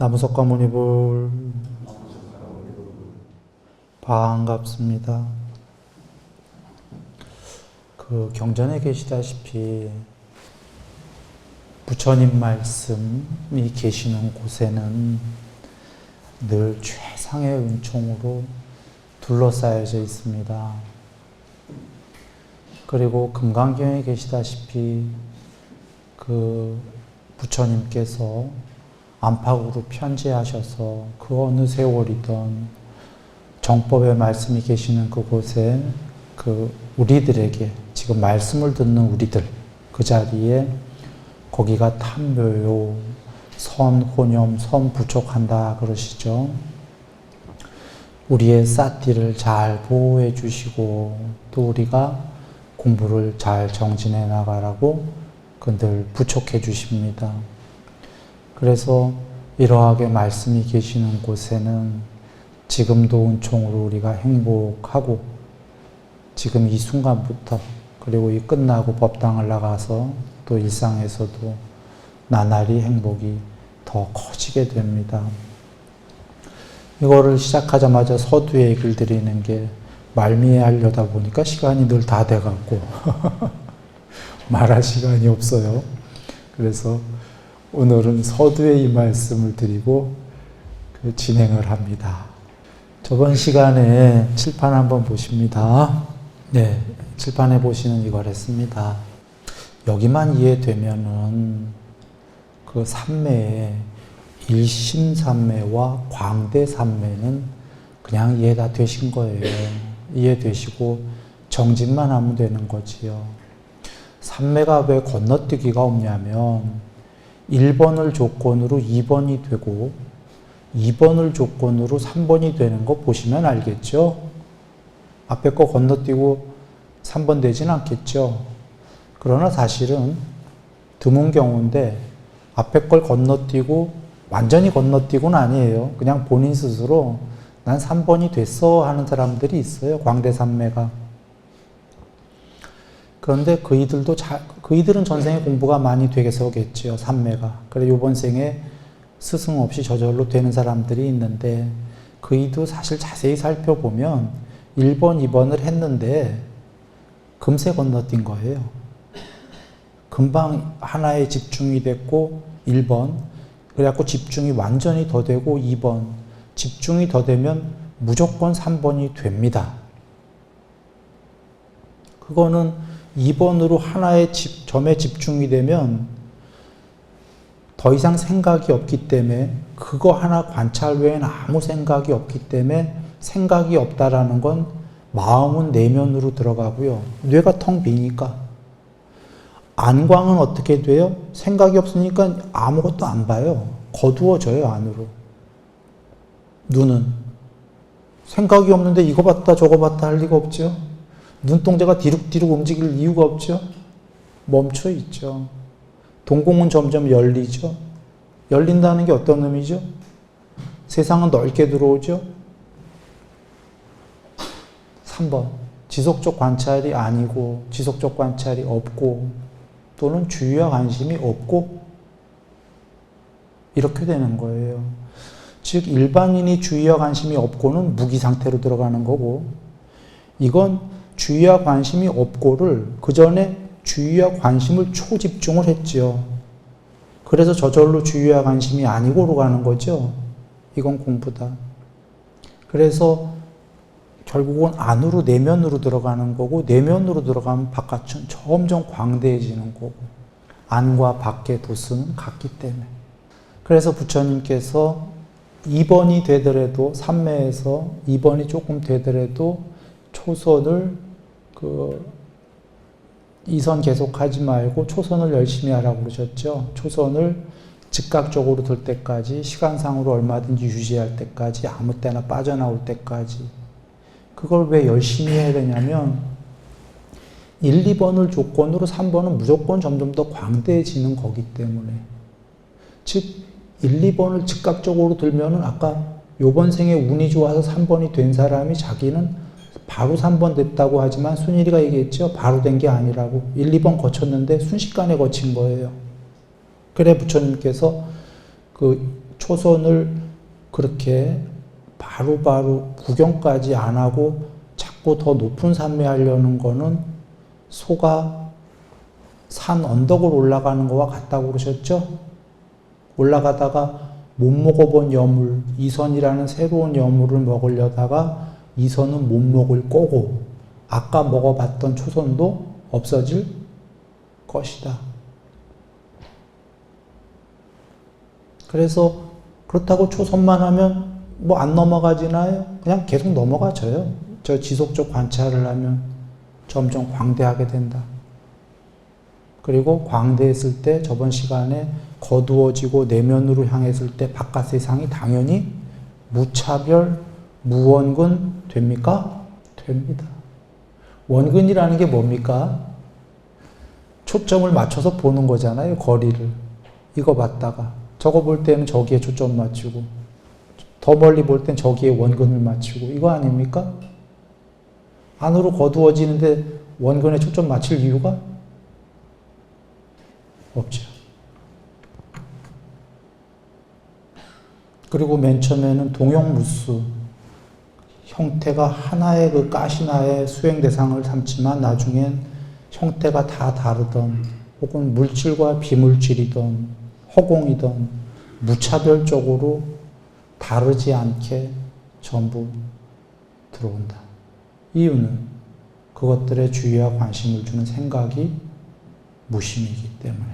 나무석가 무니불 반갑습니다. 경전에 계시다시피 부처님 말씀이 계시는 곳에는 늘 최상의 은총으로 둘러싸여져 있습니다. 그리고 금강경에 계시다시피 부처님께서 안팎으로 편지하셔서 어느 세월이든 정법의 말씀이 계시는 그곳에 우리들에게 지금 말씀을 듣는 우리들 그 자리에 거기가 탐묘요 선혼염 선부촉한다 그러시죠. 우리의 삿띠를 잘 보호해 주시고 또 우리가 공부를 잘 정진해 나가라고 늘 부촉해 주십니다. 그래서 이러하게 말씀이 계시는 곳에는 지금도 은총으로 우리가 행복하고 지금 이 순간부터 그리고 이 끝나고 법당을 나가서 또 일상에서도 나날이 행복이 더 커지게 됩니다. 이거를 시작하자마자 서두 얘기를 드리는 게 말미에 하려다 보니까 시간이 늘 다 돼갖고 말할 시간이 없어요. 그래서 오늘은 서두에 이 말씀을 드리고 진행을 합니다. 저번 시간에 칠판 한번 보십니다. 네, 칠판에 보시는 이걸 했습니다. 여기만 이해되면은 삼매의 일심삼매와 광대삼매는 그냥 이해 다 되신 거예요. 이해되시고 정진만 하면 되는 거지요. 삼매가 왜 건너뛰기가 없냐면 1번을 조건으로 2번이 되고 2번을 조건으로 3번이 되는 거 보시면 알겠죠? 앞에 거 건너뛰고 3번 되진 않겠죠? 그러나 사실은 드문 경우인데 앞에 걸 건너뛰고 완전히 건너뛰고는 아니에요. 그냥 본인 스스로 난 3번이 됐어 하는 사람들이 있어요. 광대삼매가. 그런데 그이들은 전생에 공부가 많이 되겠어겠지요. 삼매가. 그래 요번 생에 스승 없이 저절로 되는 사람들이 있는데 그이도 사실 자세히 살펴보면 1번, 2번을 했는데 금세 건너뛴 거예요. 금방 하나에 집중이 됐고 1번, 그래갖고 집중이 완전히 더 되고 2번, 집중이 더 되면 무조건 3번이 됩니다. 그거는 2번으로 하나의 점에 집중이 되면 더 이상 생각이 없기 때문에 그거 하나 관찰 외에는 아무 생각이 없기 때문에 생각이 없다라는 건 마음은 내면으로 들어가고요. 뇌가 텅 비니까. 안광은 어떻게 돼요? 생각이 없으니까 아무것도 안 봐요. 거두어져요, 안으로. 눈은. 생각이 없는데 이거 봤다 저거 봤다 할 리가 없죠. 눈동자가 뒤룩뒤룩 움직일 이유가 없죠. 멈춰 있죠. 동공은 점점 열리죠. 열린다는 게 어떤 의미죠? 세상은 넓게 들어오죠. 3번. 지속적 관찰이 아니고 지속적 관찰이 없고 또는 주의와 관심이 없고 이렇게 되는 거예요. 즉 일반인이 주의와 관심이 없고는 무기 상태로 들어가는 거고 이건 주의와 관심이 없고를 그 전에 주의와 관심을 초집중을 했죠. 그래서 저절로 주의와 관심이 아니고로 가는 거죠. 이건 공부다. 그래서 결국은 안으로 내면으로 들어가는 거고 내면으로 들어가면 바깥은 점점 광대해지는 거고 안과 밖의 도수는 같기 때문에 그래서 부처님께서 2번이 되더라도 삼매에서 2번이 조금 되더라도 초선을 2선 계속하지 말고 초선을 열심히 하라고 그러셨죠. 초선을 즉각적으로 들 때까지 시간상으로 얼마든지 유지할 때까지 아무 때나 빠져나올 때까지 그걸 왜 열심히 해야 되냐면 1, 2번을 조건으로 3번은 무조건 점점 더 광대해지는 거기 때문에 즉 1, 2번을 즉각적으로 들면은 아까 요번 생에 운이 좋아서 3번이 된 사람이 자기는 바로 3번 됐다고 하지만 순일이가 얘기했죠. 바로 된 게 아니라고. 1, 2번 거쳤는데 순식간에 거친 거예요. 그래 부처님께서 초선을 그렇게 바로바로 구경까지 안 하고 자꾸 더 높은 산매 하려는 거는 소가 산 언덕을 올라가는 거와 같다고 그러셨죠? 올라가다가 못 먹어본 여물, 이선이라는 새로운 여물을 먹으려다가 이선은 못 먹을 거고 아까 먹어봤던 초선도 없어질 것이다. 그래서 그렇다고 초선만 하면 뭐 안 넘어가지나요? 그냥 계속 넘어가져요. 저 지속적 관찰을 하면 점점 광대하게 된다. 그리고 광대했을 때 저번 시간에 거두어지고 내면으로 향했을 때 바깥 세상이 당연히 무차별, 무원근 됩니까? 됩니다. 원근이라는 게 뭡니까? 초점을 맞춰서 보는 거잖아요. 거리를. 이거 봤다가 저거 볼 때는 저기에 초점 맞추고 더 멀리 볼 땐 저기에 원근을 맞추고 이거 아닙니까? 안으로 거두어지는데 원근에 초점 맞출 이유가 없죠. 그리고 맨 처음에는 동형무수 형태가 하나의 그 가시나의 수행 대상을 삼지만 나중엔 형태가 다 다르던 혹은 물질과 비물질이던 허공이던 무차별적으로 다르지 않게 전부 들어온다. 이유는 그것들의 주의와 관심을 주는 생각이 무심이기 때문에.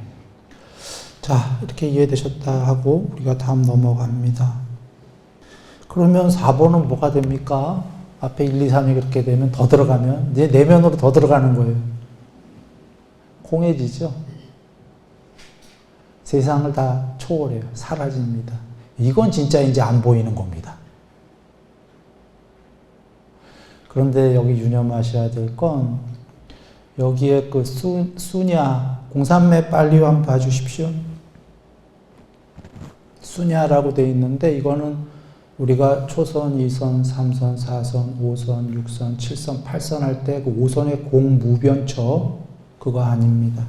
자, 이렇게 이해되셨다 하고 우리가 다음 넘어갑니다. 그러면 4번은 뭐가 됩니까? 앞에 1, 2, 3이 그렇게 되면 더 들어가면 이제 내면으로 더 들어가는 거예요. 공해지죠. 세상을 다 초월해요. 사라집니다. 이건 진짜 이제 안 보이는 겁니다. 그런데 여기 유념하셔야 될 건 여기에 그 수냐 공산매 빨리 한번 봐주십시오. 수냐라고 되어 있는데 이거는 우리가 초선, 2선, 3선, 4선, 5선, 6선, 7선, 8선 할 때 그 5선의 공무변처 그거 아닙니다.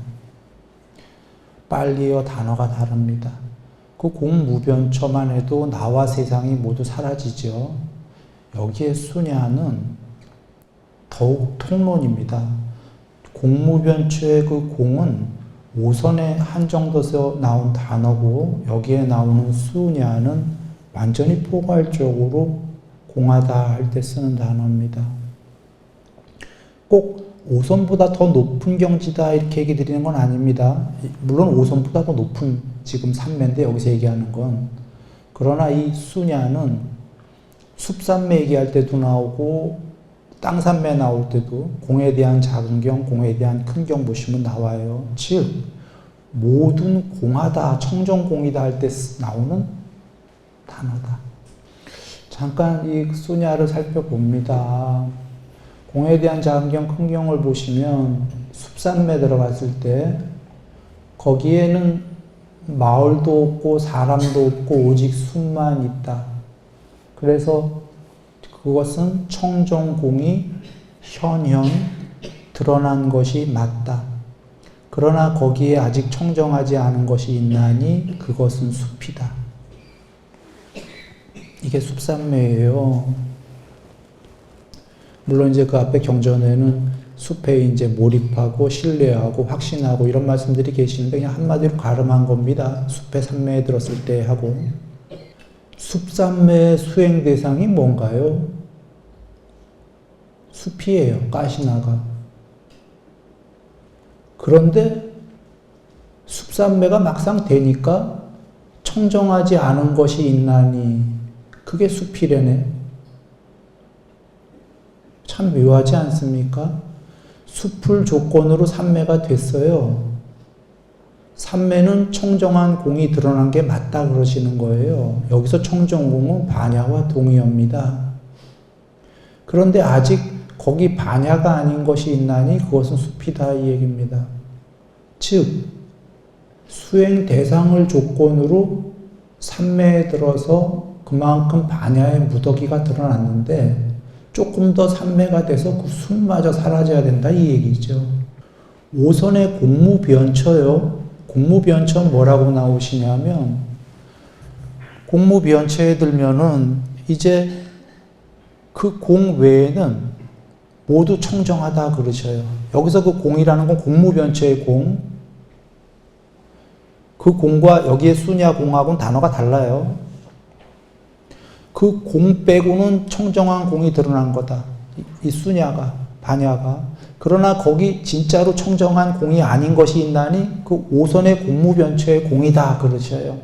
빨리어 단어가 다릅니다. 그 공무변처만 해도 나와 세상이 모두 사라지죠. 여기에 수냐는 더욱 통론입니다. 공무변처의 그 공은 5선에 한정돼서 나온 단어고 여기에 나오는 수냐는 완전히 포괄적으로 공하다 할 때 쓰는 단어입니다. 꼭 5선보다 더 높은 경지다 이렇게 얘기 드리는 건 아닙니다. 물론 5선보다 더 높은 지금 산매인데 여기서 얘기하는 건 그러나 이 수냐는 숲산매 얘기할 때도 나오고 땅산매 나올 때도 공에 대한 작은 경, 공에 대한 큰 경 보시면 나와요. 즉 모든 공하다, 청정공이다 할 때 나오는 단어다. 잠깐 이 수냐를 살펴봅니다. 공에 대한 작은 경, 큰 경을 보시면 숲산매 들어갔을 때 거기에는 마을도 없고 사람도 없고 오직 숲만 있다. 그래서 그것은 청정공이 현현 드러난 것이 맞다. 그러나 거기에 아직 청정하지 않은 것이 있나니 그것은 숲이다. 이게 숲산매예요. 물론 이제 그 앞에 경전에는 숲에 이제 몰입하고 신뢰하고 확신하고 이런 말씀들이 계시는데 그냥 한마디로 가름한 겁니다. 숲에 산매에 들었을 때 하고. 숲산매의 수행 대상이 뭔가요? 숲이에요. 가시나가. 그런데 숲산매가 막상 되니까 청정하지 않은 것이 있나니 그게 숲이래네. 참 묘하지 않습니까? 숲을 조건으로 산매가 됐어요. 산매는 청정한 공이 드러난 게 맞다 그러시는 거예요. 여기서 청정공은 반야와 동의어입니다. 그런데 아직 거기 반야가 아닌 것이 있나니 그것은 숲이다 이 얘기입니다. 즉 수행 대상을 조건으로 산매에 들어서 그만큼 반야의 무더기가 드러났는데 조금 더 산매가 돼서 그 숲마저 사라져야 된다 이 얘기죠. 5선의 공무변처요. 공무변처 뭐라고 나오시냐면 공무변체에 들면은 이제 그 공 외에는 모두 청정하다 그러셔요. 여기서 그 공이라는 건 공무변체의 공. 그 공과 여기에 수냐 공하고는 단어가 달라요. 그 공 빼고는 청정한 공이 드러난 거다. 이 수냐가, 반야가. 그러나 거기 진짜로 청정한 공이 아닌 것이 있나니 그 오선의 공무변체의 공이다 그러셔요.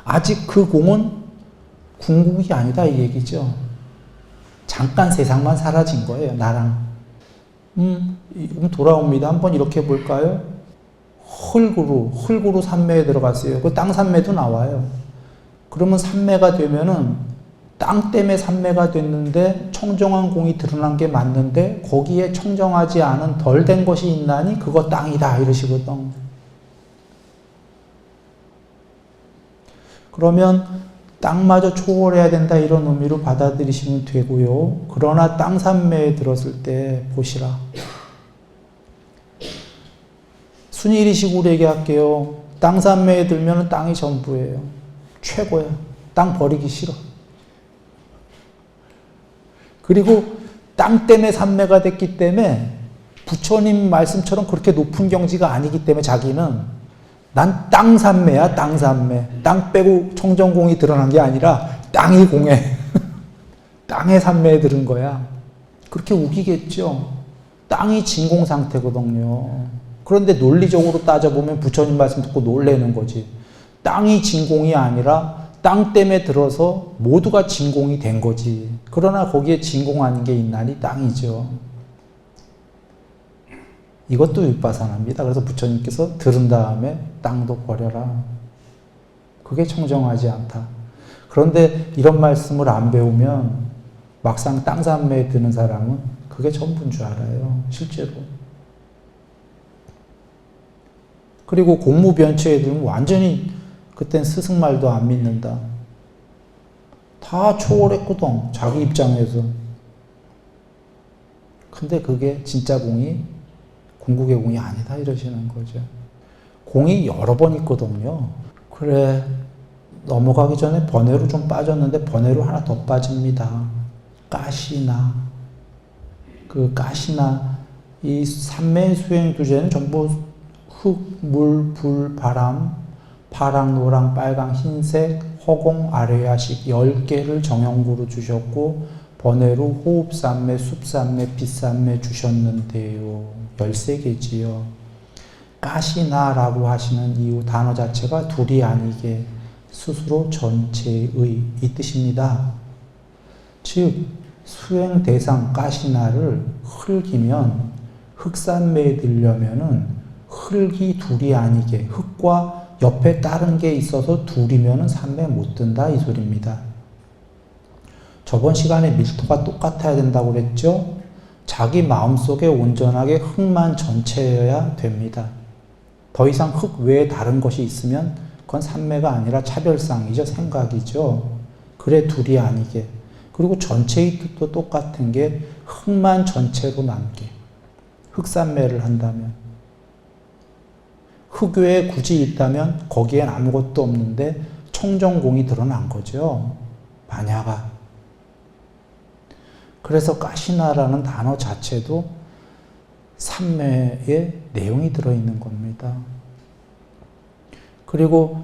아직 그 공은 궁극이 아니다 이 얘기죠. 잠깐 세상만 사라진 거예요. 나랑. 돌아옵니다. 한번 이렇게 볼까요? 흙으로 산매에 들어갔어요. 그 땅 산매도 나와요. 그러면 산매가 되면은 땅 때문에 산매가 됐는데 청정한 공이 드러난 게 맞는데 거기에 청정하지 않은 덜 된 것이 있나니 그거 땅이다 이러시거든. 그러면 땅마저 초월해야 된다 이런 의미로 받아들이시면 되고요. 그러나 땅 산매에 들었을 때 보시라. 순일이식으로 얘기할게요. 땅 산매에 들면 땅이 전부예요. 최고야. 땅 버리기 싫어. 그리고 땅 때문에 산매가 됐기 때문에 부처님 말씀처럼 그렇게 높은 경지가 아니기 때문에 자기는 난 땅 산매야, 땅 산매. 땅 빼고 청정공이 드러난 게 아니라 땅이 공해. 땅의 산매에 들은 거야. 그렇게 우기겠죠. 땅이 진공 상태거든요. 그런데 논리적으로 따져보면 부처님 말씀 듣고 놀래는 거지. 땅이 진공이 아니라 땅 때문에 들어서 모두가 진공이 된 거지. 그러나 거기에 진공 아닌 게 있나니 땅이죠. 이것도 윗바사나입니다. 그래서 부처님께서 들은 다음에 땅도 버려라. 그게 청정하지 않다. 그런데 이런 말씀을 안 배우면 막상 땅 산매에 드는 사람은 그게 전부인 줄 알아요. 실제로. 그리고 공무변체에 들면 완전히 그땐 스승말도 안 믿는다. 다 초월했거든. 자기 입장에서. 근데 그게 진짜 공이 궁극의 공이 아니다 이러시는 거죠. 공이 여러 번 있거든요. 그래 넘어가기 전에 번외로 좀 빠졌는데 번외로 하나 더 빠집니다. 가시나. 그 가시나 이 삼매 수행 두제는 전부 흙, 물, 불, 바람, 파랑, 노랑, 빨강, 흰색, 허공, 아뢰야식 10개를 정형구로 주셨고 번외로 호흡산매, 숲산매, 빛산매 주셨는데요. 13개지요. 가시나라고 하시는 이유 단어 자체가 둘이 아니게 스스로 전체의 이 뜻입니다. 즉 수행 대상 가시나를 흙이면 흙산매에 들려면은 흙이 둘이 아니게 흙과 옆에 다른 게 있어서 둘이면은 산매 못 든다 이 소리입니다. 저번 시간에 밀도가 똑같아야 된다고 그랬죠? 자기 마음속에 온전하게 흙만 전체여야 됩니다. 더 이상 흙 외에 다른 것이 있으면 그건 산매가 아니라 차별상이죠. 생각이죠. 그래 둘이 아니게. 그리고 전체의 뜻도 똑같은 게 흙만 전체로 남게. 흙산매를 한다면. 흙 외에 굳이 있다면 거기엔 아무것도 없는데 청정공이 드러난 거죠. 반야가. 그래서 가시나라는 단어 자체도 삼매의 내용이 들어있는 겁니다. 그리고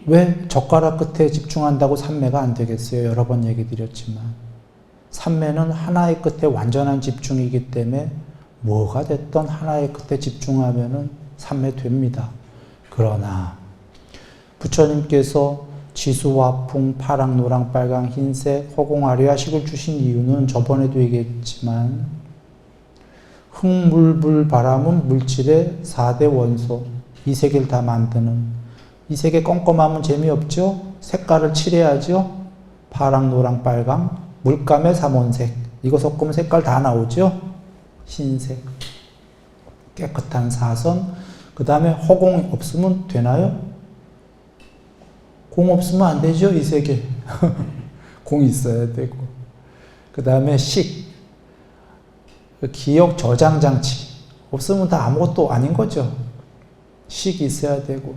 왜 젓가락 끝에 집중한다고 삼매가 안 되겠어요? 여러 번 얘기 드렸지만 삼매는 하나의 끝에 완전한 집중이기 때문에 뭐가 됐던 하나의 끝에 집중하면은 삼매 됩니다. 그러나 부처님께서 지수, 화풍, 파랑, 노랑, 빨강, 흰색, 허공, 아뢰야식을 주신 이유는 저번에도 얘기했지만 흙, 물, 불, 바람은 물질의 4대 원소 이 세 개를 다 만드는 이 세 개 껌껌하면 재미없죠? 색깔을 칠해야죠? 파랑, 노랑, 빨강, 물감의 3원색 이거 섞으면 색깔 다 나오죠? 흰색 깨끗한 사선 그 다음에 허공 없으면 되나요? 공 없으면 안 되죠? 이 세 개. 공 있어야 되고. 그 다음에 식. 기억 저장 장치. 없으면 다 아무것도 아닌 거죠. 식 있어야 되고.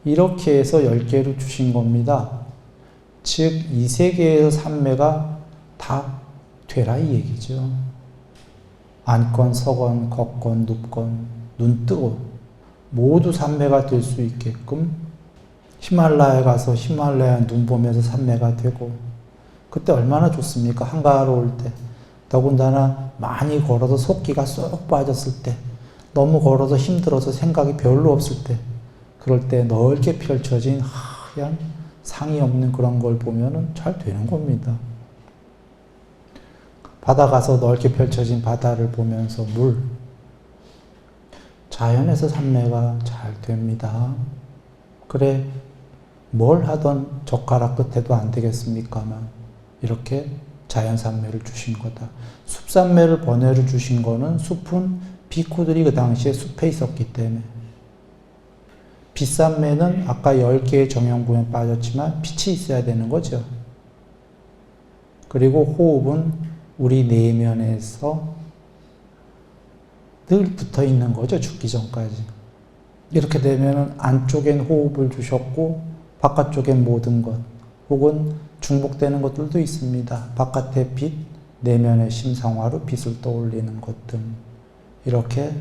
이렇게 해서 10개를 주신 겁니다. 즉, 이 세계에서 삼매가 다 되라 이 얘기죠. 앉건, 서건, 걷건, 눕건, 눈 뜨고 모두 삼매가 될 수 있게끔 히말라야에 가서 히말라야 눈 보면서 삼매가 되고, 그때 얼마나 좋습니까? 한가하러 올 때. 더군다나 많이 걸어서 속기가 쏙 빠졌을 때, 너무 걸어서 힘들어서 생각이 별로 없을 때, 그럴 때 넓게 펼쳐진 하얀 상이 없는 그런 걸 보면은 잘 되는 겁니다. 바다 가서 넓게 펼쳐진 바다를 보면서 물, 자연에서 삼매가 잘 됩니다. 그래, 뭘 하던 젓가락 끝에도 안 되겠습니까만 이렇게 자연 삼매를 주신 거다. 숲 삼매를 번외로 주신 거는, 숲은 비쿠들이 그 당시에 숲에 있었기 때문에, 빛 삼매는 아까 10개의 정형부에 빠졌지만 빛이 있어야 되는 거죠. 그리고 호흡은 우리 내면에서 늘 붙어 있는 거죠. 죽기 전까지. 이렇게 되면 안쪽엔 호흡을 주셨고 바깥쪽엔 모든 것, 혹은 중복되는 것들도 있습니다. 바깥의 빛, 내면의 심상화로 빛을 떠올리는 것 등 이렇게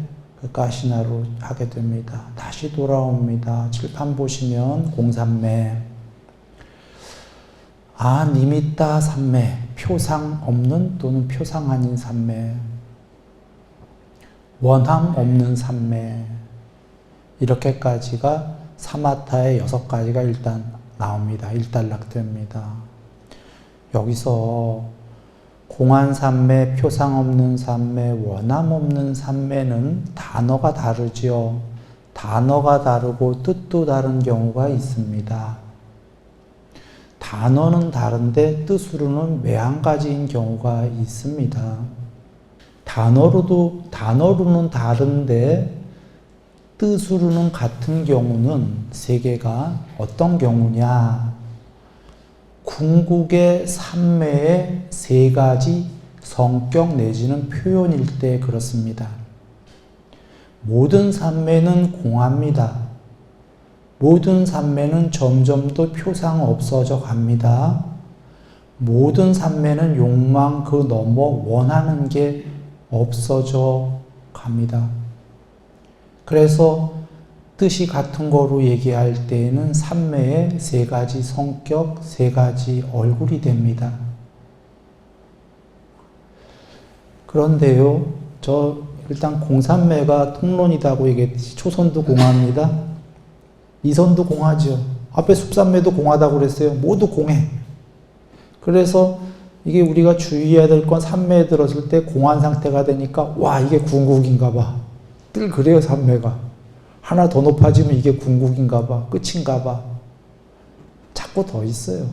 그 가시나로 하게 됩니다. 다시 돌아옵니다. 칠판 보시면 공삼매, 니미따 삼매, 표상 없는 또는 표상 아닌 삼매, 원함 없는 삼매, 이렇게까지가 사마타의 6가지가 일단 나옵니다. 일단락됩니다. 여기서 공안삼매, 표상 없는 삼매, 원함 없는 삼매는 단어가 다르지요. 단어가 다르고 뜻도 다른 경우가 있습니다. 단어는 다른데 뜻으로는 매한가지인 경우가 있습니다. 단어로는 다른데 뜻으로는 같은 경우는 세 개가 어떤 경우냐? 궁극의 삼매의 3가지 성격 내지는 표현일 때 그렇습니다. 모든 삼매는 공합니다. 모든 삼매는 점점 더 표상 없어져 갑니다. 모든 삼매는 욕망 그 넘어 원하는 게 없어져 갑니다. 그래서 뜻이 같은 거로 얘기할 때에는 삼매의 3가지 성격, 3가지 얼굴이 됩니다. 그런데요, 저 일단 공삼매가 통론이다고 얘기했듯이 초선도 공합니다. 이선도 공하죠. 앞에 숲삼매도 공하다고 그랬어요. 모두 공해. 그래서 이게 우리가 주의해야 될 건, 삼매에 들었을 때 공한 상태가 되니까 와, 이게 궁극인가 봐. 늘 그래요, 삼매가. 하나 더 높아지면 이게 궁극인가 봐, 끝인가 봐. 자꾸 더 있어요.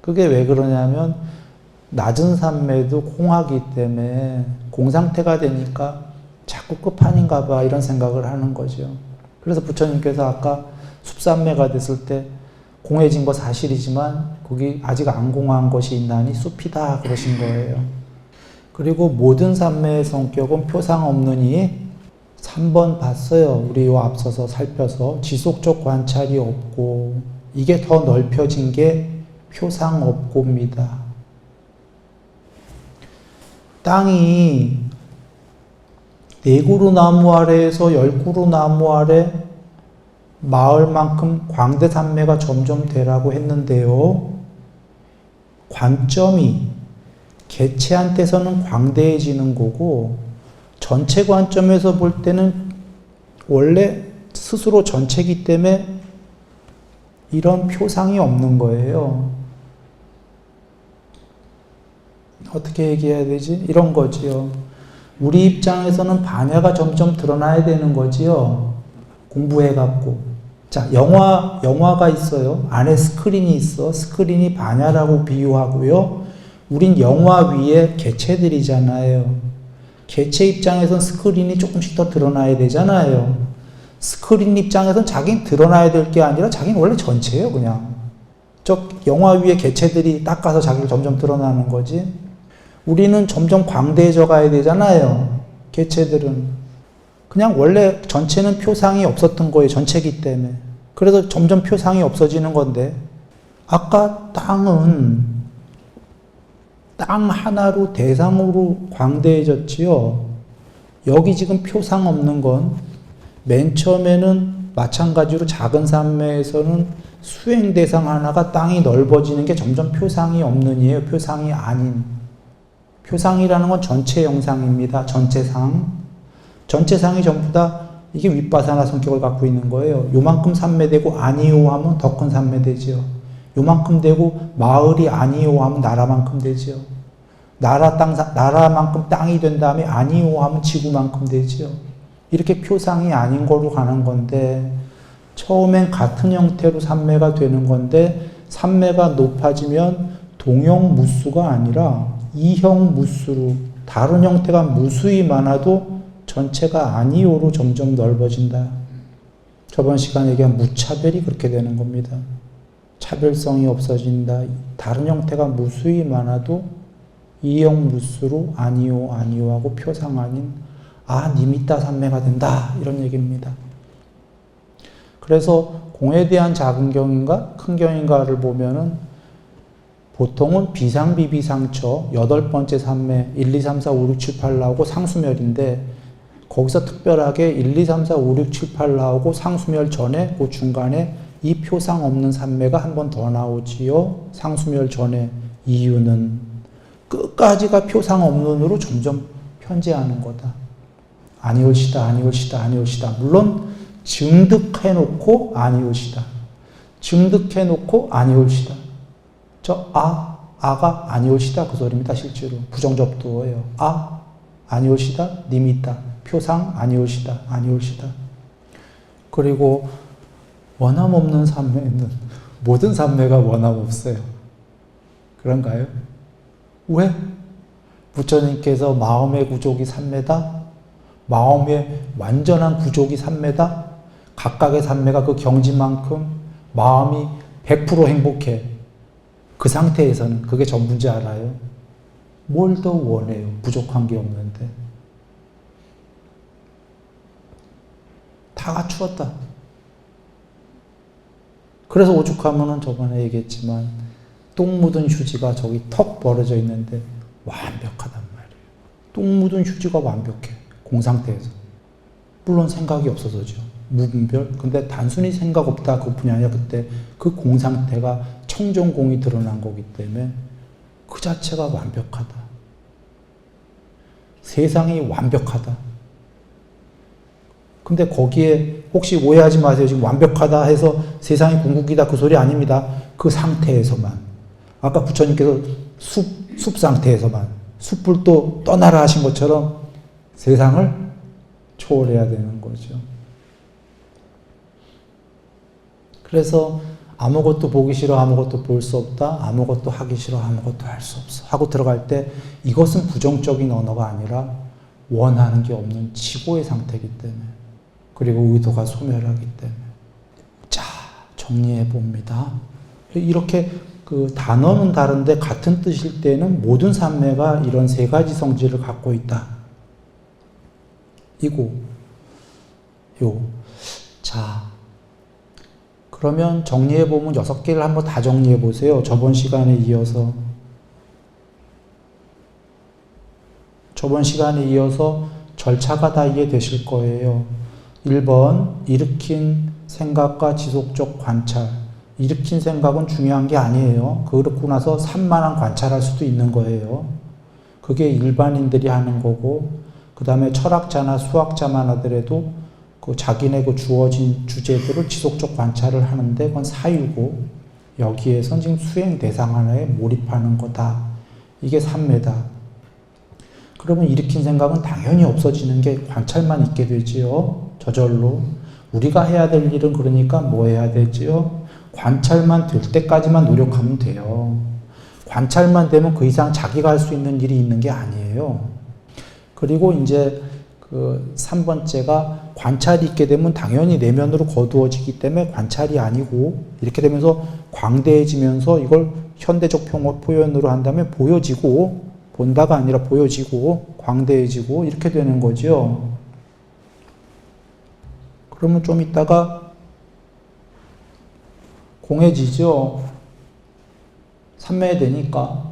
그게 왜 그러냐면 낮은 삼매도 공하기 때문에 공상태가 되니까 자꾸 끝판인가 봐 이런 생각을 하는 거죠. 그래서 부처님께서 아까 숲삼매가 됐을 때 공해진 거 사실이지만 거기 아직 안 공한 것이 있나니 숲이다 그러신 거예요. 그리고 모든 삼매의 성격은 표상 없느니 3번 봤어요. 우리 요 앞서서 살펴서 지속적 관찰이 없고, 이게 더 넓혀진 게 표상 없고입니다. 땅이 4그루 나무 아래에서 10그루 나무 아래 마을만큼 광대산매가 점점 되라고 했는데요. 관점이 개체한테서는 광대해지는 거고, 전체 관점에서 볼 때는 원래 스스로 전체이기 때문에 이런 표상이 없는 거예요. 어떻게 얘기해야 되지? 이런 거지요. 우리 입장에서는 반야가 점점 드러나야 되는 거지요. 공부해갖고. 자, 영화가 있어요. 안에 스크린이 있어. 스크린이 반야라고 비유하고요. 우린 영화 위에 개체들이잖아요. 개체 입장에선 스크린이 조금씩 더 드러나야 되잖아요. 스크린 입장에선 자기는 드러나야 될 게 아니라 자기는 원래 전체예요, 그냥. 저 영화 위에 개체들이 닦아서 자기를 점점 드러나는 거지. 우리는 점점 광대해져 가야 되잖아요. 개체들은. 그냥 원래 전체는 표상이 없었던 거예요, 전체이기 때문에. 그래서 점점 표상이 없어지는 건데, 아까 땅은 땅 하나로 대상으로 광대해졌지요. 여기 지금 표상 없는 건 맨 처음에는 마찬가지로 작은 산매에서는 수행 대상 하나가 땅이 넓어지는 게 점점 표상이 없는 이에요. 표상이 아닌. 표상이라는 건 전체 영상입니다. 전체상. 전체상이 전부 다 이게 윗바사나 성격을 갖고 있는 거예요. 요만큼 산매되고 아니요 하면 더 큰 산매되지요. 요만큼 되고 마을이 아니요 하면 나라만큼 되지요. 나라만큼 땅이 된 다음에 아니요 하면 지구만큼 되지요. 이렇게 표상이 아닌 거로 가는 건데, 처음엔 같은 형태로 산매가 되는 건데, 산매가 높아지면 동형 무수가 아니라 이형 무수로, 다른 형태가 무수히 많아도 전체가 아니오로 점점 넓어진다. 저번 시간에 얘기한 무차별이 그렇게 되는 겁니다. 차별성이 없어진다. 다른 형태가 무수히 많아도 이형 무수로 아니오 하고 표상 아닌 니미따 산매가 된다. 이런 얘기입니다. 그래서 공에 대한 작은 경인가 큰 경인가를 보면은 보통은 비상비비상처 8번째 산매 1, 2, 3, 4, 5, 6, 7, 8 나오고 상수멸인데, 거기서 특별하게 1, 2, 3, 4, 5, 6, 7, 8 나오고 상수멸 전에 그 중간에 이 표상 없는 산매가 한 번 더 나오지요. 상수멸 전에. 이유는 끝까지가 표상 없는으로 점점 편재하는 거다. 아니올시다. 물론 증득해놓고 아니올시다. 증득해놓고 아니올시다. 아가 아니올시다 그 소리입니다. 실제로 부정접두어예요. 아니올시다 님이다. 표상 아니올시다. 그리고 원함 없는 산매는 모든 산매가 원함 없어요. 그런가요? 왜? 부처님께서 마음의 구족이 산매다. 마음의 완전한 구족이 산매다. 각각의 산매가 그 경지만큼 마음이 100% 행복해. 그 상태에서는 그게 전부인지 알아요? 뭘 더 원해요? 부족한 게 없는데. 다 갖추었다. 그래서 오죽하면은 저번에 얘기했지만 똥 묻은 휴지가 저기 턱 벌어져 있는데 완벽하단 말이에요. 똥 묻은 휴지가 완벽해. 공상태에서. 물론 생각이 없어서죠. 무분별. 근데 단순히 생각 없다 그뿐이 아니라 그때 그 공상태가 청정공이 드러난 거기 때문에 그 자체가 완벽하다. 세상이 완벽하다. 근데 거기에 혹시 오해하지 마세요. 지금 완벽하다 해서 세상이 궁극이다 그 소리 아닙니다. 그 상태에서만. 아까 부처님께서 숲 상태에서만. 숲을 또 떠나라 하신 것처럼 세상을 초월해야 되는 거죠. 그래서 아무것도 보기 싫어, 아무것도 볼 수 없다, 아무것도 하기 싫어, 아무것도 할 수 없어 하고 들어갈 때 이것은 부정적인 언어가 아니라 원하는 게 없는 지고의 상태이기 때문에, 그리고 의도가 소멸하기 때문에. 자, 정리해 봅니다. 이렇게 그 단어는 다른데 같은 뜻일 때는 모든 산매가 이런 세 가지 성질을 갖고 있다. 자, 그러면 정리해보면 6개를 한번 다 정리해보세요. 저번 시간에 이어서 절차가 다 이해되실 거예요. 1번, 일으킨 생각과 지속적 관찰. 일으킨 생각은 중요한 게 아니에요. 그렇고 나서 산만한 관찰할 수도 있는 거예요. 그게 일반인들이 하는 거고, 그 다음에 철학자나 수학자만 하더라도 그 자기네 그 주어진 주제들을 지속적 관찰을 하는데 그건 사유고, 여기에선 지금 수행 대상 하나에 몰입하는 거다. 이게 산매다. 그러면 일으킨 생각은 당연히 없어지는 게 관찰만 있게 되지요. 저절로. 우리가 해야 될 일은 그러니까 뭐 해야 되지요? 관찰만 될 때까지만 노력하면 돼요. 관찰만 되면 그 이상 자기가 할 수 있는 일이 있는 게 아니에요. 그리고 이제 그 3번째가 관찰이 있게 되면 당연히 내면으로 거두어지기 때문에 관찰이 아니고, 이렇게 되면서 광대해지면서 이걸 현대적 표현으로 한다면 보여지고, 본다가 아니라 보여지고 광대해지고 이렇게 되는 거죠. 그러면 좀 이따가 공해지죠. 삼매되니까.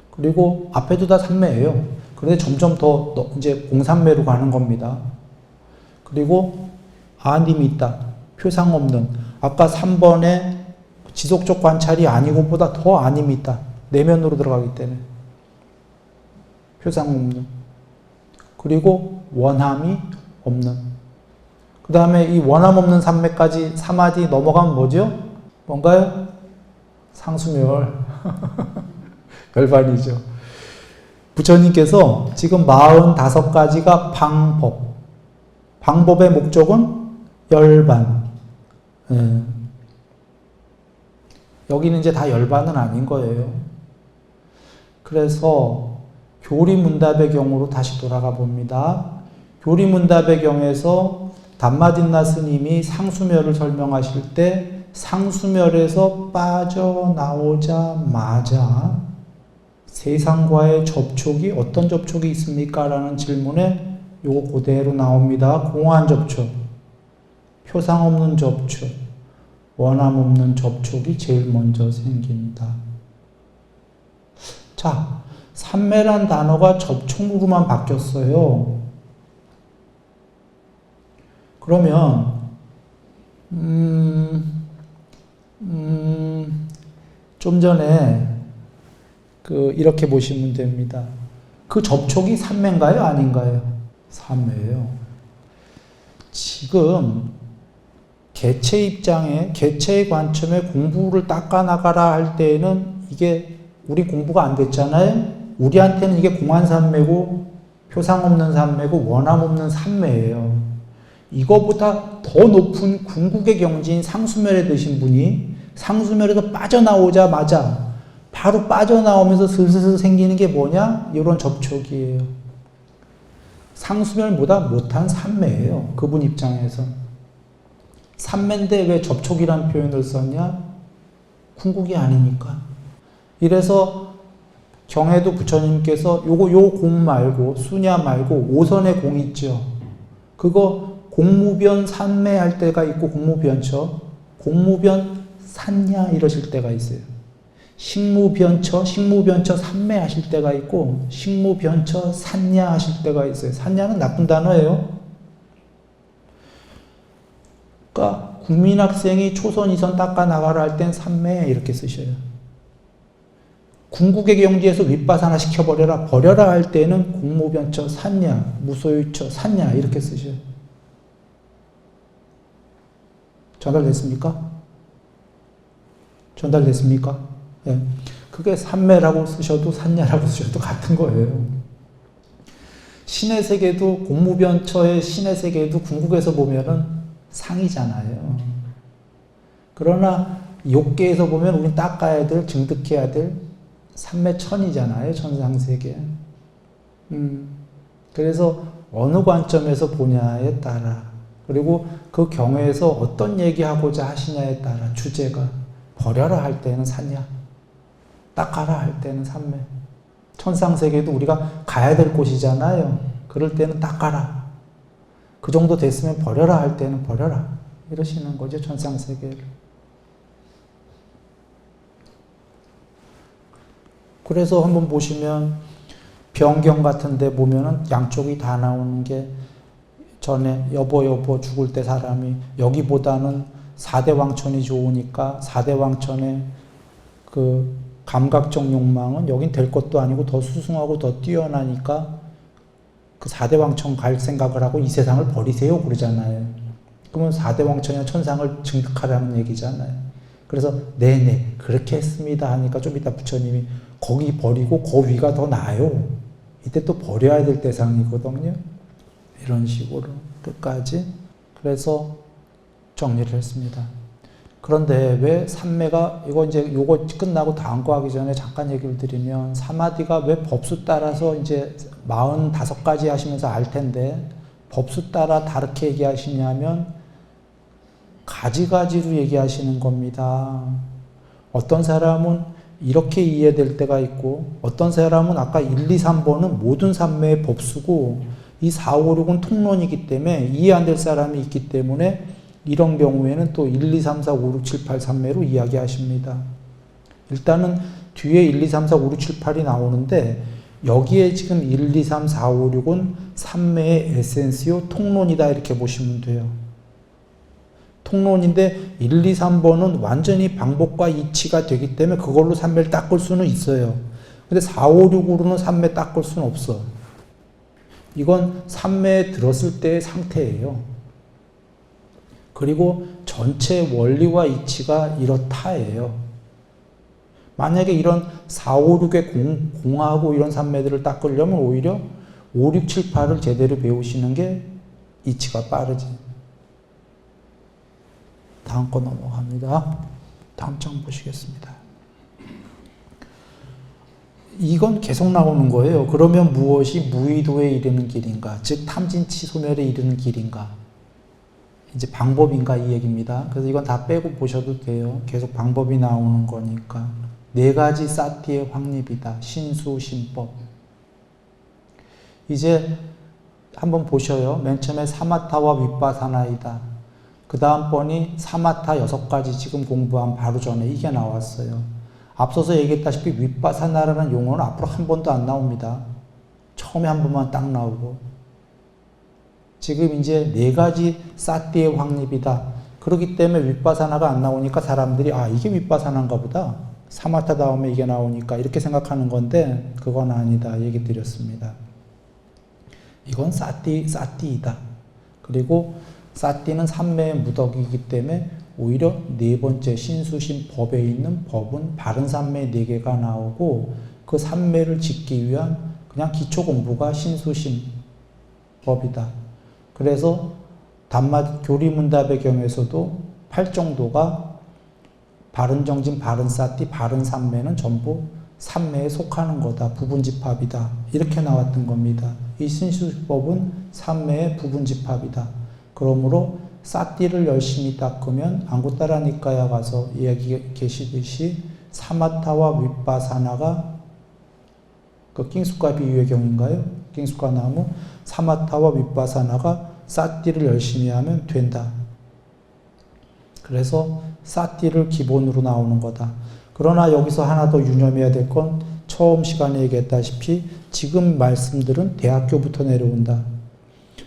그리고 앞에도 다 삼매예요. 그런데 점점 더 이제 공삼매로 가는 겁니다. 그리고 아님이 있다. 표상 없는. 아까 3번에 지속적 관찰이 아니고보다 더 아님이 있다. 내면으로 들어가기 때문에. 표상 없는. 그리고 원함이 없는. 그 다음에 이 원함 없는 삼매까지 3마디 넘어가면 뭐죠? 뭔가요? 상수멸. 별반이죠. 부처님께서 지금 45가지가 방법. 방법의 목적은 열반. 여기는 이제 다 열반은 아닌 거예요. 그래서 교리문답의 경우로 다시 돌아가 봅니다. 교리문답의 경우에서 담마딘나 스님이 상수멸을 설명하실 때 상수멸에서 빠져나오자마자 세상과의 접촉이 어떤 접촉이 있습니까? 라는 질문에 요거 그대로 나옵니다. 공한 접촉, 표상 없는 접촉, 원함 없는 접촉이 제일 먼저 생긴다. 자, 삼매란 단어가 접촉으로만 바뀌었어요. 그러면 좀 전에 이렇게 보시면 됩니다. 그 접촉이 삼매인가요? 아닌가요? 삼매예요. 지금 개체 입장에, 개체의 관점에 공부를 닦아나가라 할 때에는 이게 우리 공부가 안 됐잖아요. 우리한테는 이게 공안삼매고 표상 없는 삼매고 원함 없는 삼매예요. 이거보다 더 높은 궁극의 경지인 상수멸에 드신 분이 상수멸에서 빠져나오자마자 바로 빠져나오면서 슬슬 생기는 게 뭐냐? 이런 접촉이에요. 상수멸보다 못한 삼매예요. 그분 입장에서. 삼매인데 왜 접촉이란 표현을 썼냐? 궁극이 아니니까. 이래서 경에도 부처님께서 요 공 말고 수냐 말고 오선의 공 있죠. 그거 공무변 산매할 때가 있고 공무변처, 공무변 산냐 이러실 때가 있어요. 식무변처 산매하실 때가 있고 식무변처 산냐 하실 때가 있어요. 산냐는 나쁜 단어예요. 그러니까 국민학생이 초선, 이선 닦아 나가라 할 땐 산매 이렇게 쓰셔요. 궁극의 경지에서 윗바사나 시켜버려라, 버려라 할 때는 공무변처 산냐, 무소유처 산냐 이렇게 쓰셔요. 전달됐습니까? 전달됐습니까? 예. 그게 산매라고 쓰셔도 산냐라고 쓰셔도 같은 거예요. 신의 세계도 공무변처의 신의 세계도 궁극에서 보면은 상이잖아요. 그러나 욕계에서 보면 우린 닦아야 될, 증득해야 될 삼매천이잖아요. 천상세계. 그래서 어느 관점에서 보냐에 따라, 그리고 그 경우에서 어떤 얘기하고자 하시냐에 따라 주제가 버려라 할 때는 산냐, 닦아라 할 때는 삼매. 천상세계도 우리가 가야 될 곳이잖아요. 그럴 때는 닦아라. 그 정도 됐으면 버려라 할 때는 버려라. 이러시는 거죠. 천상세계를. 그래서 한번 보시면 병경 같은 데 보면은 양쪽이 다 나오는 게 전에 여보 죽을 때 사람이 여기보다는 4대 왕천이 좋으니까 4대 왕천의 그 감각적 욕망은 여긴 될 것도 아니고 더 수승하고 더 뛰어나니까 그 4대 왕천 갈 생각을 하고 이 세상을 버리세요 그러잖아요. 그러면 4대 왕천이나 천상을 증득하라는 얘기잖아요. 그래서 네네 그렇게 했습니다 하니까 좀 이따 부처님이 거기 버리고 그 위가 더 나아요. 이때 또 버려야 될 대상이거든요. 이런 식으로 끝까지. 그래서 정리를 했습니다. 그런데 왜 삼매가, 요거 끝나고 다음 거 하기 전에 잠깐 얘기를 드리면, 사마디가 왜 법수 따라서 이제 45가지 하시면서 알 텐데, 법수 따라 다르게 얘기하시냐면, 가지가지로 얘기하시는 겁니다. 어떤 사람은 이렇게 이해될 때가 있고, 어떤 사람은 아까 1, 2, 3번은 모든 삼매의 법수고, 이 4, 5, 6은 통론이기 때문에 이해 안 될 사람이 있기 때문에 이런 경우에는 또 1, 2, 3, 4, 5, 6, 7, 8, 3매로 이야기하십니다. 일단은 뒤에 1, 2, 3, 4, 5, 6, 7, 8이 나오는데 여기에 지금 1, 2, 3, 4, 5, 6은 3매의 에센스요 통론이다 이렇게 보시면 돼요. 통론인데 1, 2, 3번은 완전히 방법과 이치가 되기 때문에 그걸로 3매를 닦을 수는 있어요. 근데 4, 5, 6으로는 3매 닦을 수는 없어. 이건 3매에 들었을 때의 상태예요. 그리고 전체 원리와 이치가 이렇다예요. 만약에 이런 4, 5, 6의 공하고 이런 3매들을 닦으려면 오히려 5, 6, 7, 8을 제대로 배우시는 게 이치가 빠르지. 다음 거 넘어갑니다. 다음 장 보시겠습니다. 이건 계속 나오는 거예요. 그러면 무엇이 무의도에 이르는 길인가? 즉 탐진치 소멸에 이르는 길인가? 이제 방법인가 이 얘기입니다. 그래서 이건 다 빼고 보셔도 돼요. 계속 방법이 나오는 거니까. 네 가지 사티의 확립이다. 신수, 신법. 이제 한번 보셔요. 맨 처음에 사마타와 윗바사나이다. 그 다음 번이 사마타 6가지 지금 공부한 바로 전에 이게 나왔어요. 앞서서 얘기했다시피 윗바사나라는 용어는 앞으로 한 번도 안 나옵니다. 처음에 한 번만 딱 나오고. 지금 이제 네 가지 사티의 확립이다. 그렇기 때문에 윗바사나가 안 나오니까 사람들이 이게 윗바사나인가 보다. 사마타 다음에 이게 나오니까 이렇게 생각하는 건데 그건 아니다 얘기 드렸습니다. 이건 사티이다. 그리고 사티는 삼매의 무덕이기 때문에 오히려 네 번째 신수신 법에 있는 법은 바른 삼매 4개가 나오고 그 삼매를 짓기 위한 그냥 기초 공부가 신수신 법이다. 그래서 교리문답의 경우에서도 8정도가 바른 정진, 바른 사티, 바른 삼매는 전부 삼매에 속하는 거다. 부분집합이다. 이렇게 나왔던 겁니다. 이 신수법은 삼매의 부분집합이다. 그러므로 사티를 열심히 닦으면 앙구타라 니까야 가서 이야기 계시듯이 사마타와 윗바사나가 그 낑수가 비유의 경우인가요? 낑수가 나무 사마타와 윗바사나가 사티를 열심히 하면 된다. 그래서 사티를 기본으로 나오는 거다. 그러나 여기서 하나 더 유념해야 될 건 처음 시간에 얘기했다시피 지금 말씀들은 대학교부터 내려온다.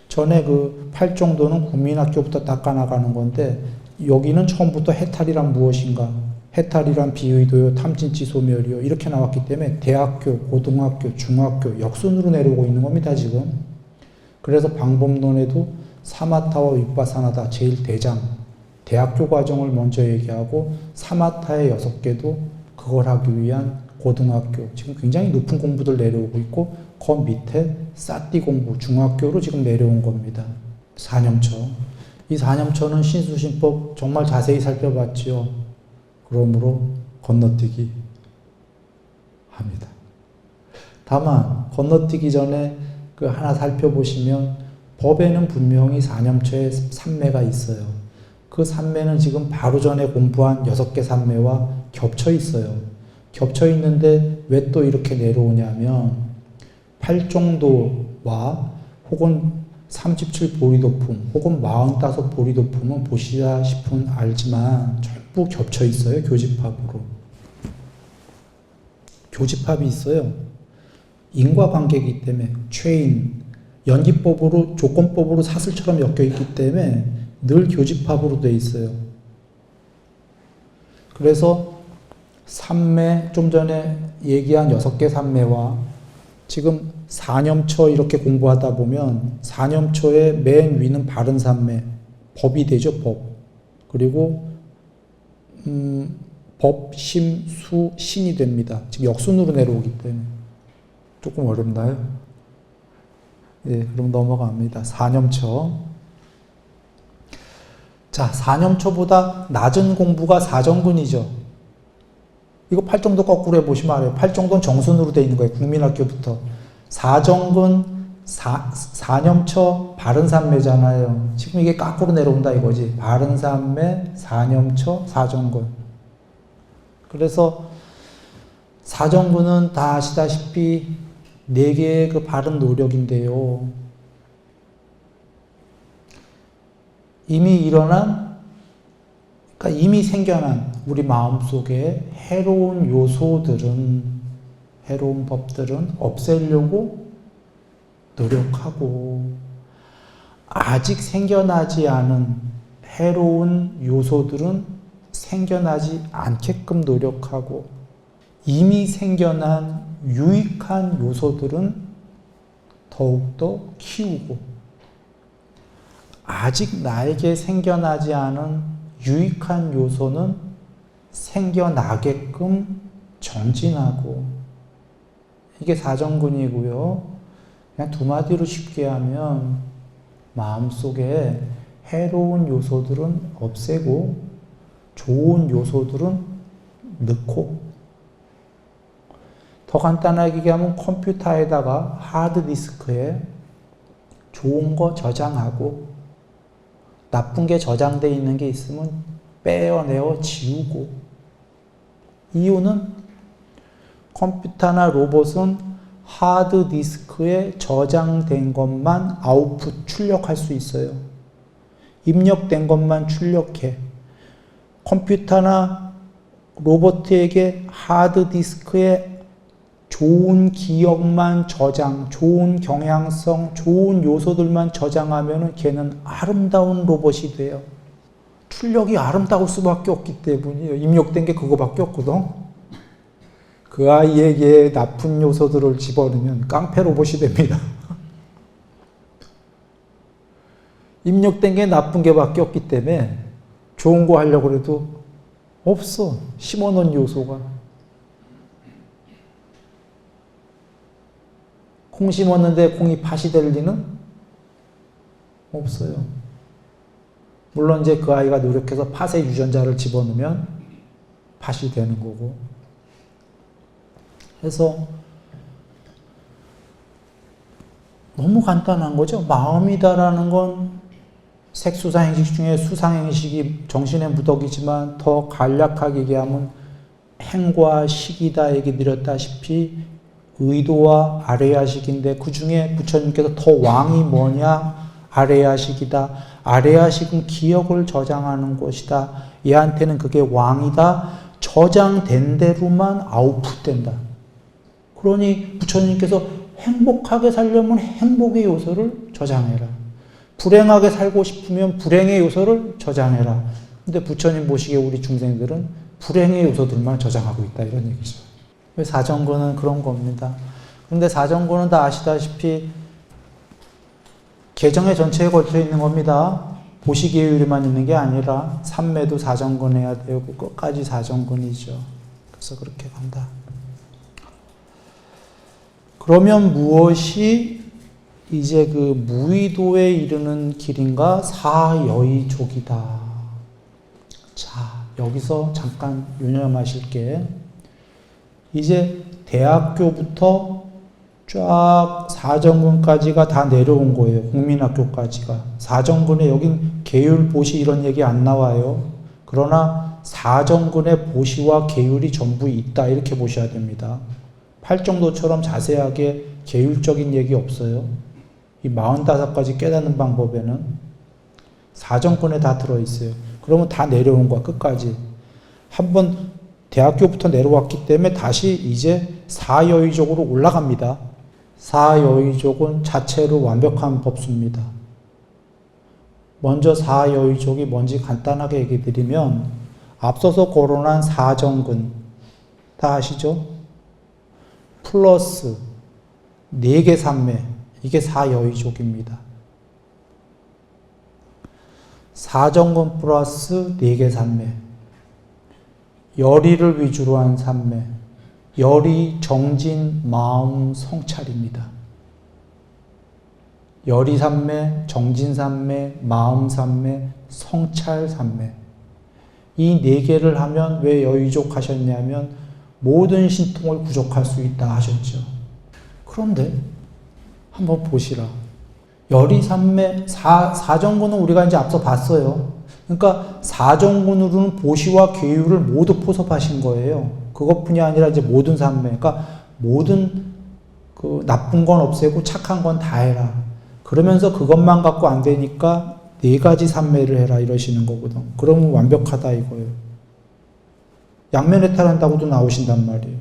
전에 그 8정도는 국민학교부터 닦아나가는 건데 여기는 처음부터 해탈이란 무엇인가? 해탈이란 비의도요, 탐진치 소멸이요 이렇게 나왔기 때문에 대학교, 고등학교, 중학교 역순으로 내려오고 있는 겁니다 지금. 그래서 방법론에도 사마타와 윗바사나다 제일 대장 대학교 과정을 먼저 얘기하고 사마타의 6개도 그걸 하기 위한 고등학교 지금 굉장히 높은 공부들 내려오고 있고 그 밑에 사띠 공부 중학교로 지금 내려온 겁니다. 4년처. 이 4년처는 신수신법 정말 자세히 살펴봤지요. 그러므로 건너뛰기 합니다. 다만 건너뛰기 전에 그 하나 살펴보시면 법에는 분명히 4년처에 3매가 있어요. 그 3매는 지금 바로 전에 공부한 6개 3매와 겹쳐 있어요. 겹쳐 있는데 왜 또 이렇게 내려오냐면 8정도와 혹은 37 보리도품 혹은 45 보리도품은 보시다시피 알지만 전부 겹쳐 있어요. 교집합으로. 교집합이 있어요. 인과관계이기 때문에 최인, 연기법으로 조건법으로 사슬처럼 엮여 있기 때문에 늘 교집합으로 돼 있어요. 그래서 3매, 좀 전에 얘기한 6개 3매와 지금 4념처 이렇게 공부하다 보면 4념처의 맨 위는 바른 3매, 법이 되죠, 법. 그리고 법, 심, 수, 신이 됩니다. 지금 역순으로 내려오기 때문에 조금 어렵나요? 예, 그럼 넘어갑니다. 4념처. 자, 4념처보다 낮은 공부가 4정근이죠. 이거 8정도 거꾸로 해보시면 알아요. 8정도는 정순으로 되어 있는 거예요. 국민학교부터. 4정근, 4념처, 바른 삼매잖아요. 지금 이게 거꾸로 내려온다 이거지. 바른 삼매, 4념처, 4정근. 그래서 4정근은 다 아시다시피 4개의 그 바른 노력인데요. 이미 일어난 그러니까 이미 생겨난 우리 마음속에 해로운 요소들은, 해로운 법들은 없애려고 노력하고, 아직 생겨나지 않은 해로운 요소들은 생겨나지 않게끔 노력하고, 이미 생겨난 유익한 요소들은 더욱더 키우고, 아직 나에게 생겨나지 않은 유익한 요소는 생겨나게끔 정진하고, 이게 사정근이고요. 그냥 두 마디로 쉽게 하면 마음속에 해로운 요소들은 없애고 좋은 요소들은 넣고, 더 간단하게 얘기하면 컴퓨터에다가 하드디스크에 좋은 거 저장하고 나쁜 게 저장되어 있는 게 있으면 빼어내어 지우고. 이유는 컴퓨터나 로봇은 하드디스크에 저장된 것만 아웃풋 출력할 수 있어요. 입력된 것만 출력해. 컴퓨터나 로봇에게 하드디스크에 좋은 기억만 저장, 좋은 경향성, 좋은 요소들만 저장하면 걔는 아름다운 로봇이 돼요. 출력이 아름다울 수밖에 없기 때문이에요. 입력된 게 그거밖에 없거든. 그 아이에게 나쁜 요소들을 집어넣으면 깡패 로봇이 됩니다. 입력된 게 나쁜 게밖에 없기 때문에 좋은 거 하려고 해도 없어. 심어놓은 요소가. 콩 심었는데 콩이 팥이 될 리는 없어요. 물론 이제 그 아이가 노력해서 팥의 유전자를 집어넣으면 팥이 되는 거고. 그래서 너무 간단한 거죠. 마음이다라는 건 색수상행식 중에 수상행식이 정신의 무덕이지만 더 간략하게 얘기하면 행과 식이다 얘기 드렸다시피 의도와 아레야식인데 그 중에 부처님께서 더 왕이 뭐냐? 아레야식이다. 아레야식은 기억을 저장하는 것이다. 얘한테는 그게 왕이다. 저장된 대로만 아웃풋된다. 그러니 부처님께서 행복하게 살려면 행복의 요소를 저장해라. 불행하게 살고 싶으면 불행의 요소를 저장해라. 근데 부처님 보시기에 우리 중생들은 불행의 요소들만 저장하고 있다. 이런 얘기죠. 사정근은 그런 겁니다. 그런데 사정근은 다 아시다시피 개정의 전체에 걸쳐 있는 겁니다. 보시계율이만 있는 게 아니라 삼매도 사정근 해야 되고 끝까지 사정근이죠. 그래서 그렇게 간다. 그러면 무엇이 이제 그 무의도에 이르는 길인가? 사여의족이다. 자, 여기서 잠깐 유념하실 게 이제 대학교부터 쫙 사정근까지가 다 내려온 거예요. 국민학교까지가. 사정근에 여긴 계율, 보시 이런 얘기 안 나와요. 그러나 사정근의 보시와 계율이 전부 있다. 이렇게 보셔야 됩니다. 팔정도처럼 자세하게 계율적인 얘기 없어요. 이 45가지 깨닫는 방법에는 사정근에 다 들어있어요. 그러면 다 내려온 거야. 끝까지. 한번 대학교부터 내려왔기 때문에 다시 이제 사여의족으로 올라갑니다. 사여의족은 자체로 완벽한 법수입니다. 먼저 사여의족이 뭔지 간단하게 얘기 드리면 앞서서 거론한 사정근 다 아시죠? 플러스 4개 삼매, 이게 사여의족입니다. 사정근 플러스 4개 삼매, 열의를 위주로 한 삼매, 열의, 정진, 마음, 성찰입니다. 열의 삼매, 정진 삼매, 마음 삼매, 성찰 삼매. 이 4개를 하면 왜 여의족 하셨냐면 모든 신통을 부족할 수 있다 하셨죠. 그런데 한번 보시라. 열의 삼매, 사정근은 우리가 이제 앞서 봤어요. 그러니까 사정근으로는 보시와 계율을 모두 포섭하신 거예요. 그것뿐이 아니라 이제 모든 삼매, 그러니까 모든 그 나쁜 건 없애고 착한 건 다 해라. 그러면서 그것만 갖고 안 되니까 4가지 삼매를 해라 이러시는 거거든. 그러면 완벽하다 이거예요. 양면해탈한다고도 나오신단 말이에요.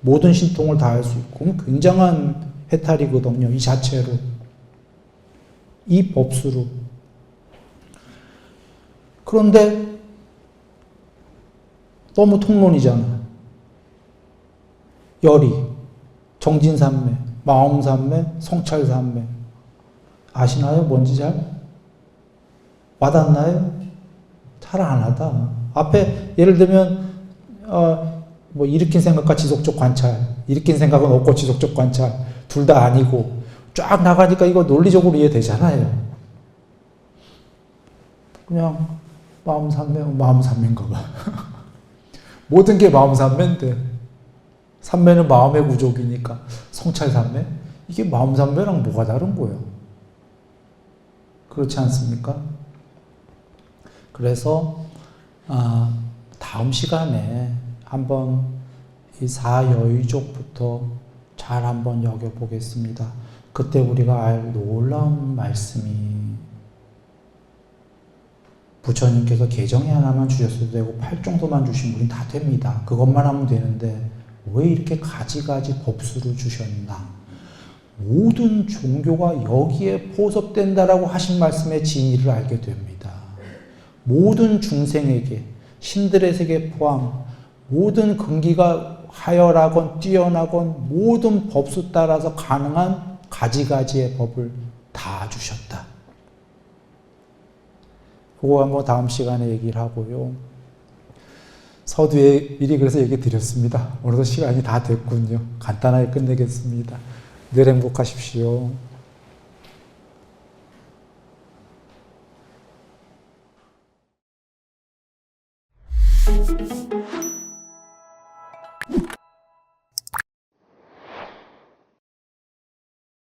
모든 신통을 다 할 수 있고 그럼 굉장한 해탈이거든요. 이 자체로. 이 법수로. 그런데 너무 통론이잖아. 열이, 정진삼매, 마음삼매, 성찰삼매. 아시나요? 뭔지 잘? 와닿나요? 잘 안 하다. 앞에 예를 들면 뭐 일으킨 생각과 지속적 관찰, 일으킨 생각은 없고 지속적 관찰 둘 다 아니고 쫙 나가니까 이거 논리적으로 이해되잖아요. 그냥 마음삼매인가 봐. 모든 게 마음삼매인데 삼매는 마음의 구족이니까 성찰삼매? 이게 마음삼매랑 뭐가 다른 거예요? 그렇지 않습니까? 그래서 다음 시간에 한번 이 사여의족부터 잘 한번 여겨보겠습니다. 그때 우리가 알 놀라운 말씀이 부처님께서 개정이 하나만 주셨어도 되고 8정도만 주시면 우린 다 됩니다. 그것만 하면 되는데 왜 이렇게 가지가지 법수를 주셨나? 모든 종교가 여기에 포섭된다라고 하신 말씀의 진의를 알게 됩니다. 모든 중생에게 신들의 세계 포함 모든 근기가 하열하건 뛰어나건 모든 법수 따라서 가능한 가지가지의 법을 다 주셨다. 그거 한번 다음 시간에 얘기를 하고요. 서두에 미리 그래서 얘기 드렸습니다. 오늘도 시간이 다 됐군요. 간단하게 끝내겠습니다. 늘 행복하십시오.